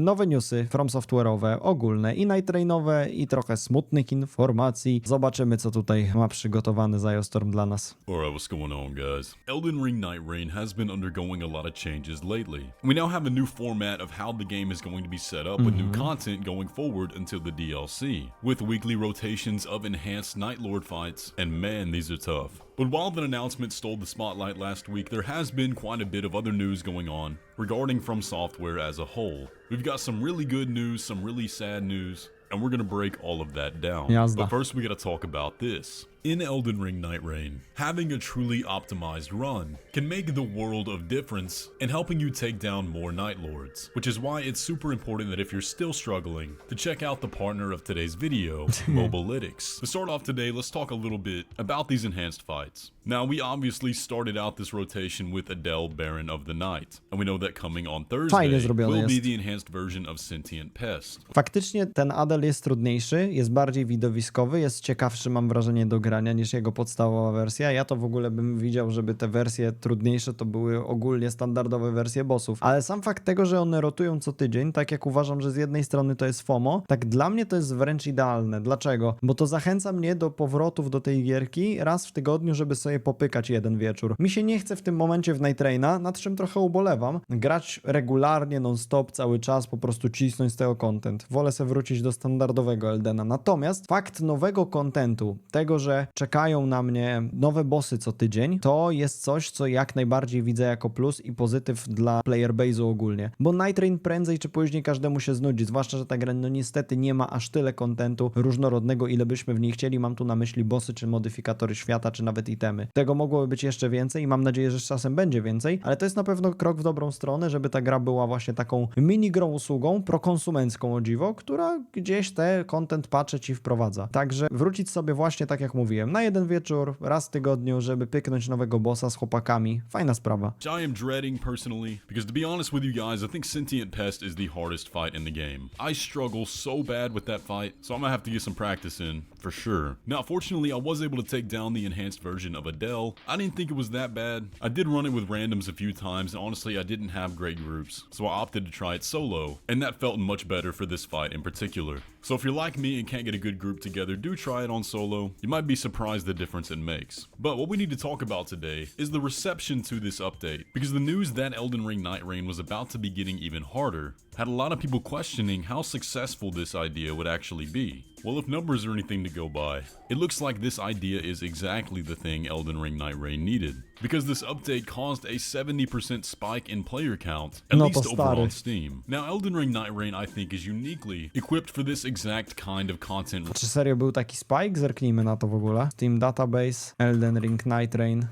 nowe newsy FromSoftware'owe, ogólne i Nightreignowe i trochę smutnych informacji. Zobaczymy, co tutaj ma przygotowany Zajostorm dla nas. Alright, what's going on, guys? Elden Ring Nightreign has been undergoing a lot of changes lately. We now have a new format of how the game is going to be set up with new content going forward until the DLC, with weekly rotations of enhanced Night Lord fights, and man, these are tough. But while the announcement stole the spotlight last week, there has been quite a bit of other news going on regarding FromSoftware as a whole. We've got some really good news, some really sad news, and we're gonna break all of that down. Jazda. But first we gotta talk about this. In Elden Ring Nightreign, having a truly optimized run can make the world of difference in helping you take down more Night Lords, which is why it's super important that if you're still struggling, to check out the partner of today's video, Mobalytics. To start off today, let's talk a little bit about these enhanced fights. Now, we obviously started out this rotation with Adele, Baron of the Night, and we know that coming on Thursday will be the enhanced version of Sentient Pest. Faktycznie ten Adel jest trudniejszy, jest bardziej widowiskowy, jest ciekawszy, mam wrażenie, do grania niż jego podstawowa wersja. Ja to w ogóle bym widział, żeby te wersje trudniejsze to były ogólnie standardowe wersje bossów. Ale sam fakt tego, że one rotują co tydzień, tak jak uważam, że z jednej strony to jest FOMO, tak dla mnie to jest wręcz idealne. Dlaczego? Bo to zachęca mnie do powrotów do tej gierki raz w tygodniu, żeby sobie popykać jeden wieczór. Mi się nie chce w tym momencie w Nightreigna, nad czym trochę ubolewam, grać regularnie, non-stop, cały czas, po prostu cisnąć z tego content. Wolę sobie wrócić do standardowego Eldena. Natomiast fakt nowego contentu, tego, że czekają na mnie nowe bossy co tydzień, to jest coś, co jak najbardziej widzę jako plus i pozytyw dla player base'u ogólnie. Bo Nightreign prędzej czy później każdemu się znudzi, zwłaszcza, że ta gra no niestety nie ma aż tyle kontentu różnorodnego, ile byśmy w niej chcieli. Mam tu na myśli bossy, czy modyfikatory świata, czy nawet itemy. Tego mogłoby być jeszcze więcej i mam nadzieję, że z czasem będzie więcej, ale to jest na pewno krok w dobrą stronę, żeby ta gra była właśnie taką mini grą usługą, prokonsumencką o dziwo, która gdzieś te content patche ci wprowadza. Także wrócić sobie właśnie tak jak mówiłem, na jeden wieczór, raz w tygodniu, żeby pyknąć nowego bossa z chłopakami. Fajna sprawa. I am dreading personally, because to be honest with you guys, I think Sentient Pest is the hardest fight in the game. I struggle so bad with that fight, so I'm gonna have to get some practice in, for sure. Now, fortunately, I was able to take down the enhanced version of Adele. I didn't think it was that bad. I did run it with randoms a few times, and honestly, I didn't have great groups, so I opted to try it solo, and that felt much better for this fight in particular. So if you're like me and can't get a good group together, do try it on solo. You might be surprised the difference it makes. But what we need to talk about today is the reception to this update, because the news that Elden Ring Nightreign was about to be getting even harder had a lot of people questioning how successful this idea would actually be. Well, if numbers are anything to go by, it looks like this idea is exactly the thing Elden Ring Nightreign needed, because this update caused a 70% spike in player count, at least over on Steam. Now, Elden Ring Nightreign, I think, is uniquely equipped for this exact kind of content. Czy serio był taki spike? Zerknijmy na to w ogóle. Steam Database, Elden Ring Nightreign.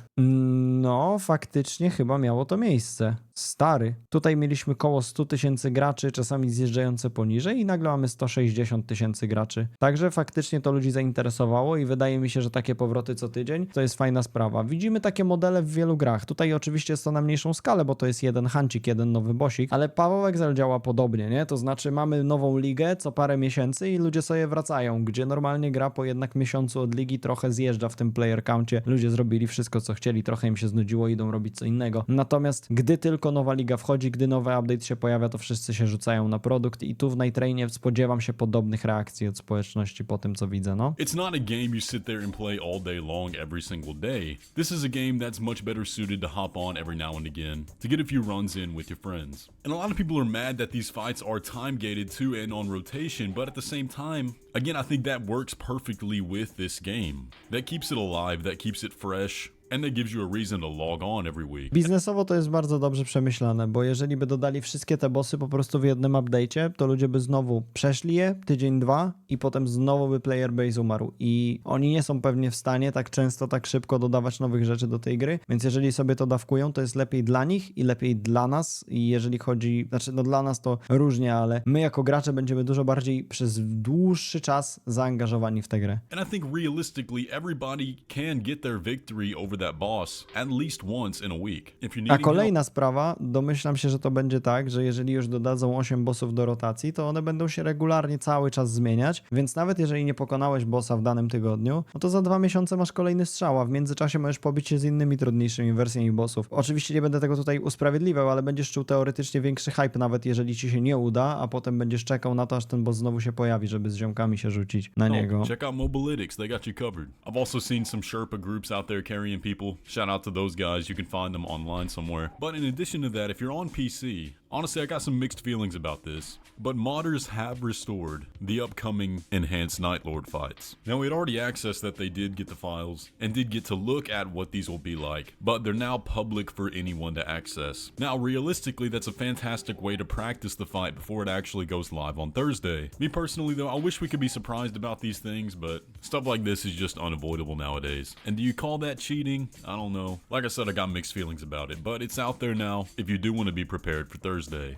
No, faktycznie chyba miało to miejsce. Stary. Tutaj mieliśmy koło 100 000 graczy, czasami zjeżdżające poniżej i nagle mamy 160 000 graczy. Także faktycznie to ludzi zainteresowało i wydaje mi się, że takie powroty co tydzień to jest fajna sprawa. Widzimy takie modele w wielu grach. Tutaj oczywiście jest to na mniejszą skalę, bo to jest jeden hancik, jeden nowy bossik, ale Paweł Excel działa podobnie, nie? To znaczy mamy nową ligę co parę miesięcy i ludzie sobie wracają, gdzie normalnie gra po jednak miesiącu od ligi trochę zjeżdża w tym player councie. Ludzie zrobili wszystko co chcieli, trochę im się znudziło, idą robić co innego. Natomiast gdy tylko nowa liga wchodzi, gdy nowy update się pojawia, to wszyscy się rzucają na produkt i tu w Nightreinie spodziewam się podobnych reakcji od społeczności po tym co widzę, no. It's not a game you sit there and play all day long every single day. This is a game that's much better suited to hop on every now and again, to get a few runs in with your friends. And a lot of people are mad that these fights are time gated to and on rotation, but at the same time, again, I think that works perfectly with this game. That keeps it alive, that keeps it fresh. And that gives you a reason to log on every week. Biznesowo to jest bardzo dobrze przemyślane, bo jeżeli by dodali wszystkie te bossy po prostu w jednym update'cie, to ludzie by znowu przeszli je tydzień, dwa i potem znowu by player base umarł i oni nie są pewnie w stanie tak często, tak szybko dodawać nowych rzeczy do tej gry, więc jeżeli sobie to dawkują, to jest lepiej dla nich i lepiej dla nas i jeżeli chodzi, znaczy no dla nas to różnie, ale my jako gracze będziemy dużo bardziej przez dłuższy czas zaangażowani w tę grę. And I think realistically everybody can get their victory over over that boss at least once in a week. If you're A needing help, kolejna sprawa, domyślam się, że to będzie tak, że jeżeli już dodadzą 8 bossów do rotacji, to one będą się regularnie cały czas zmieniać, więc nawet jeżeli nie pokonałeś bossa w danym tygodniu, no to za 2 miesiące masz kolejny strzał, a w międzyczasie możesz pobić się z innymi trudniejszymi wersjami bossów. Oczywiście nie będę tego tutaj usprawiedliwiał, ale będziesz czuł teoretycznie większy hype, nawet jeżeli ci się nie uda, a potem będziesz czekał na to, aż ten boss znowu się pojawi, żeby z ziomkami się rzucić na niego. check out Mobalytics, they got you covered. I've also seen some Sherpa groups out there carrying people. Shout out to those guys, you can find them online somewhere. But in addition to that, if you're on PC, honestly, I got some mixed feelings about this, but modders have restored the upcoming enhanced Night Lord fights. Now, we had already accessed that they did get the files and did get to look at what these will be like, but they're now public for anyone to access. Now, realistically, that's a fantastic way to practice the fight before it actually goes live on Thursday. Me personally, though, I wish we could be surprised about these things, but stuff like this is just unavoidable nowadays. And do you call that cheating? I don't know. Like I said, I got mixed feelings about it, but it's out there now if you do want to be prepared for Thursday.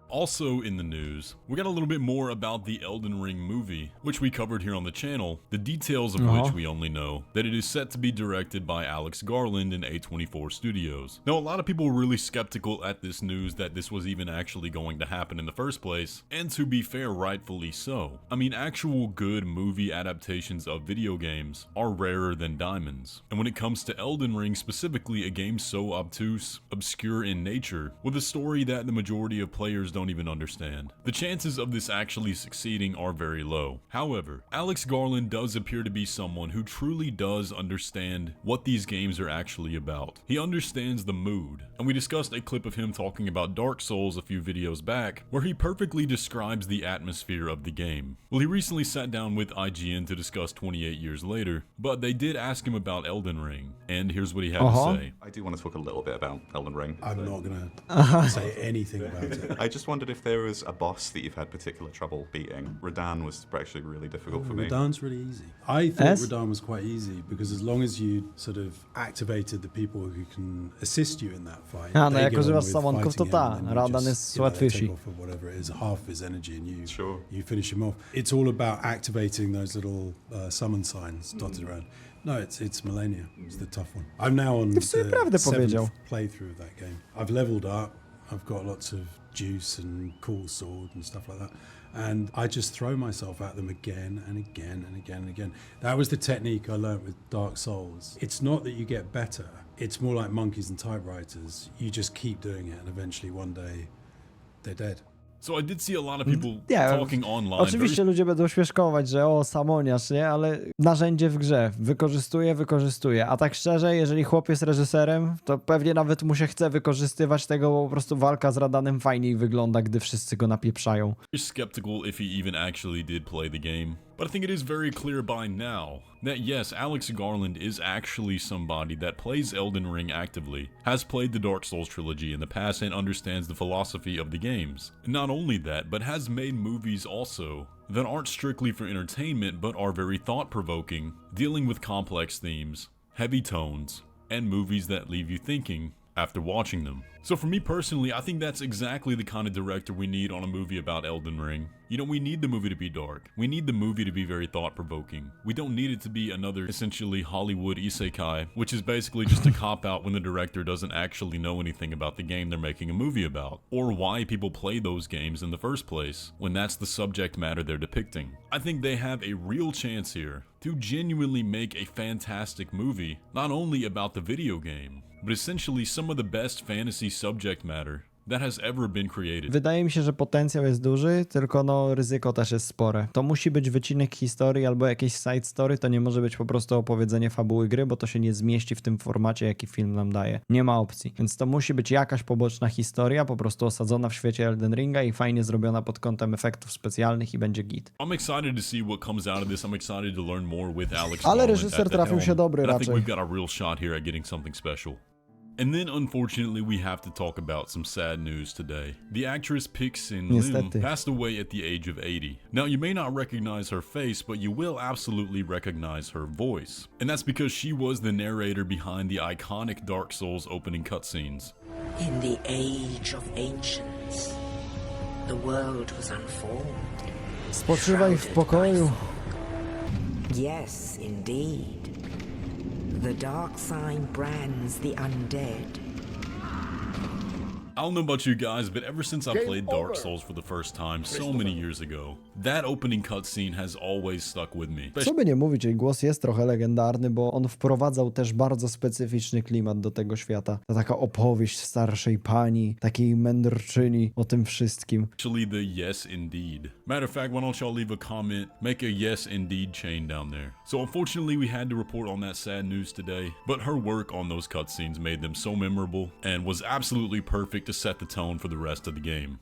Also in the news, we got a little bit more about the Elden Ring movie, which we covered here on the channel, the details of which we only know that it is set to be directed by Alex Garland and A24 Studios. Now, a lot of people were really skeptical at this news that this was even actually going to happen in the first place, and to be fair, rightfully so. I mean, actual good movie adaptations of video games are rarer than diamonds. And when it comes to Elden Ring specifically, a game so obtuse, obscure in nature, with a story that the majority of players don't even understand, the chances of this actually succeeding are very low. However, Alex Garland does appear to be someone who truly does understand what these games are actually about. He understands the mood, and we discussed a clip of him talking about Dark Souls a few videos back, where he perfectly describes the atmosphere of the game. Well, he recently sat down with IGN to discuss 28 years later, but they did ask him about Elden Ring, and here's what he had to say. I do want to talk a little bit about Elden Ring. I'm not going to say anything about it. I just wondered if there was a boss that you've had particular trouble beating. Radahn was actually really difficult for me. Radahn's really easy. I thought Yes? Radahn was quite easy because as long as you sort of activated the people who can assist you in that fight. A, no they jak get on używasz with summonków, to fighting ta. him, and then you Radan just, jest you know, they łatwiejszy. take off of whatever it is, half of his energy, and you Sure. you finish him off. It's all about activating those little summon signs dotted around. No, it's Millennia. It's the tough one. I'm now on w sumie the prawdę powiedział. 7th playthrough of that game. I've leveled up. I've got lots of juice and cool sword and stuff like that. And I just throw myself at them again and again and again and again. That was the technique I learned with Dark Souls. It's not that you get better. It's more like monkeys and typewriters. You just keep doing it and eventually one day they're dead. So I did see a lot of people Nie, talking online. oczywiście ludzie będą śmieszkować, że o, samoniarz, nie? Ale narzędzie w grze. Wykorzystuje. A tak szczerze, jeżeli chłop jest reżyserem, to pewnie nawet mu się chce wykorzystywać tego, bo po prostu walka z Radanem fajniej wygląda, gdy wszyscy go napieprzają. very skeptical if he even actually did play the game. But I think it is very clear by now that yes, Alex Garland is actually somebody that plays Elden Ring actively, has played the Dark Souls trilogy in the past and understands the philosophy of the games. Not only that, but has made movies also that aren't strictly for entertainment but are very thought-provoking, dealing with complex themes, heavy tones, and movies that leave you thinking after watching them. So for me personally, I think that's exactly the kind of director we need on a movie about Elden Ring. You know, we need the movie to be dark. We need the movie to be very thought-provoking. We don't need it to be another essentially Hollywood isekai, which is basically just a cop-out when the director doesn't actually know anything about the game they're making a movie about, or why people play those games in the first place, when that's the subject matter they're depicting. I think they have a real chance here to genuinely make a fantastic movie, not only about the video game, but essentially some of the best fantasy subject matter that has ever been created. Wydaje mi się, że potencjał jest duży, tylko no ryzyko też jest spore. To musi być wycinek historii albo jakieś side story, to nie może być po prostu opowiedzenie fabuły gry, bo to się nie zmieści w tym formacie, jaki film nam daje. Nie ma opcji. Więc to musi być jakaś poboczna historia, po prostu osadzona w świecie Elden Ringa i fajnie zrobiona pod kątem efektów specjalnych i będzie git. I'm excited to see what comes out of this. I'm excited to learn more with Alex Ale Garland reżyser at the trafił się helm. dobry And I think raczej. we've got a real shot here at getting something special. And then, unfortunately, we have to talk about some sad news today. The actress Pik-Sen Lim Niestety. passed away at the age of 80. Now, you may not recognize her face, but you will absolutely recognize her voice. And that's because she was the narrator behind the iconic Dark Souls opening cutscenes. In the age of ancients, the world was unformed. Spoczywaj w pokoju. Yes, indeed. The dark sign brands the undead. I don't know about you guys, but ever since I played Dark Souls for the first time so many years ago, that opening cutscene has always stuck with me. Co by nie mówić, jej głos jest trochę legendarny, bo on wprowadzał też bardzo specyficzny klimat do tego świata. To taka opowieść starszej pani, takiej mędrczyni o tym wszystkim. Actually the yes indeed. Matter of fact, why don't y'all leave a comment, make a yes indeed chain down there. So unfortunately we had to report on that sad news today, but her work on those cutscenes made them so memorable and was absolutely perfect to set the tone for the rest of the game.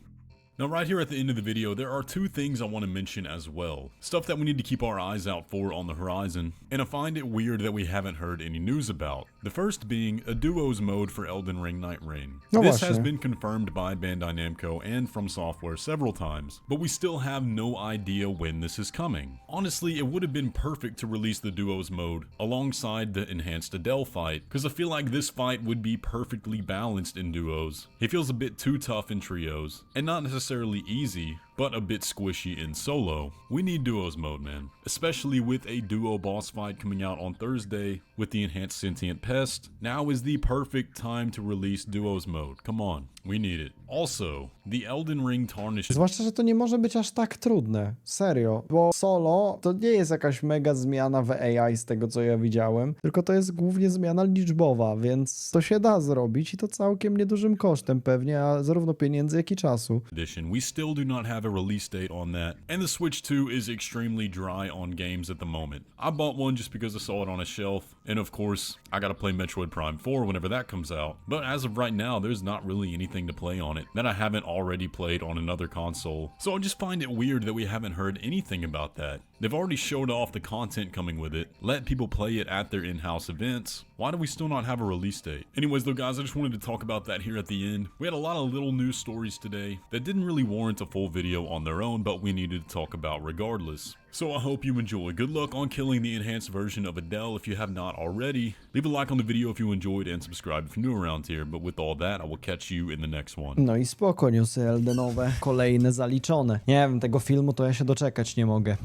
Now right here at the end of the video, there are two things I want to mention as well. Stuff that we need to keep our eyes out for on the horizon, and I find it weird that we haven't heard any news about. The first being a duos mode for Elden Ring Nightreign. No This właśnie. has been confirmed by Bandai Namco and FromSoftware several times, but we still have no idea when this is coming. Honestly, it would have been perfect to release the duos mode alongside the enhanced Adele fight, because I feel like this fight would be perfectly balanced in duos. It feels a bit too tough in trios, and not necessarily easy, but a bit squishy in solo. We need duos mode, man. Especially with a duo boss fight coming out on Thursday with the enhanced sentient pest. Now is the perfect time to release duos mode. Come on, we need it. Also, the Elden Ring Tarnished. Zwłaszcza, że to nie może być aż tak trudne. Serio. Bo solo to nie jest jakaś mega zmiana w AI z tego, co ja widziałem, tylko to jest głównie zmiana liczbowa, więc to się da zrobić i to całkiem niedużym kosztem pewnie, a zarówno pieniędzy, jak i czasu. Edition. We still do not have a release date on that, and the Switch 2 is extremely dry on games at the moment. I bought one just because I saw it on a shelf, and of course, I gotta play Metroid Prime 4 whenever that comes out, but as of right now, there's not really anything to play on it that I haven't already played on another console, so I just find it weird that we haven't heard anything about that. They've already showed off the content coming with it, let people play it at their in-house events. Why do we still not have a release date? Anyways though guys, I just wanted to talk about that here at the end. We had a lot of little news stories today that didn't really warrant a full video on their own, but we needed to talk about regardless. So I hope you enjoy. Good luck on killing the enhanced version of Adele if you have not already. Leave a like on the video if you enjoyed and subscribe if you're new around here, but with all that, I will catch you in the next one. No i spoko, newsy Eldenowe, kolejne zaliczone. Nie wiem, tego filmu to ja się doczekać nie mogę.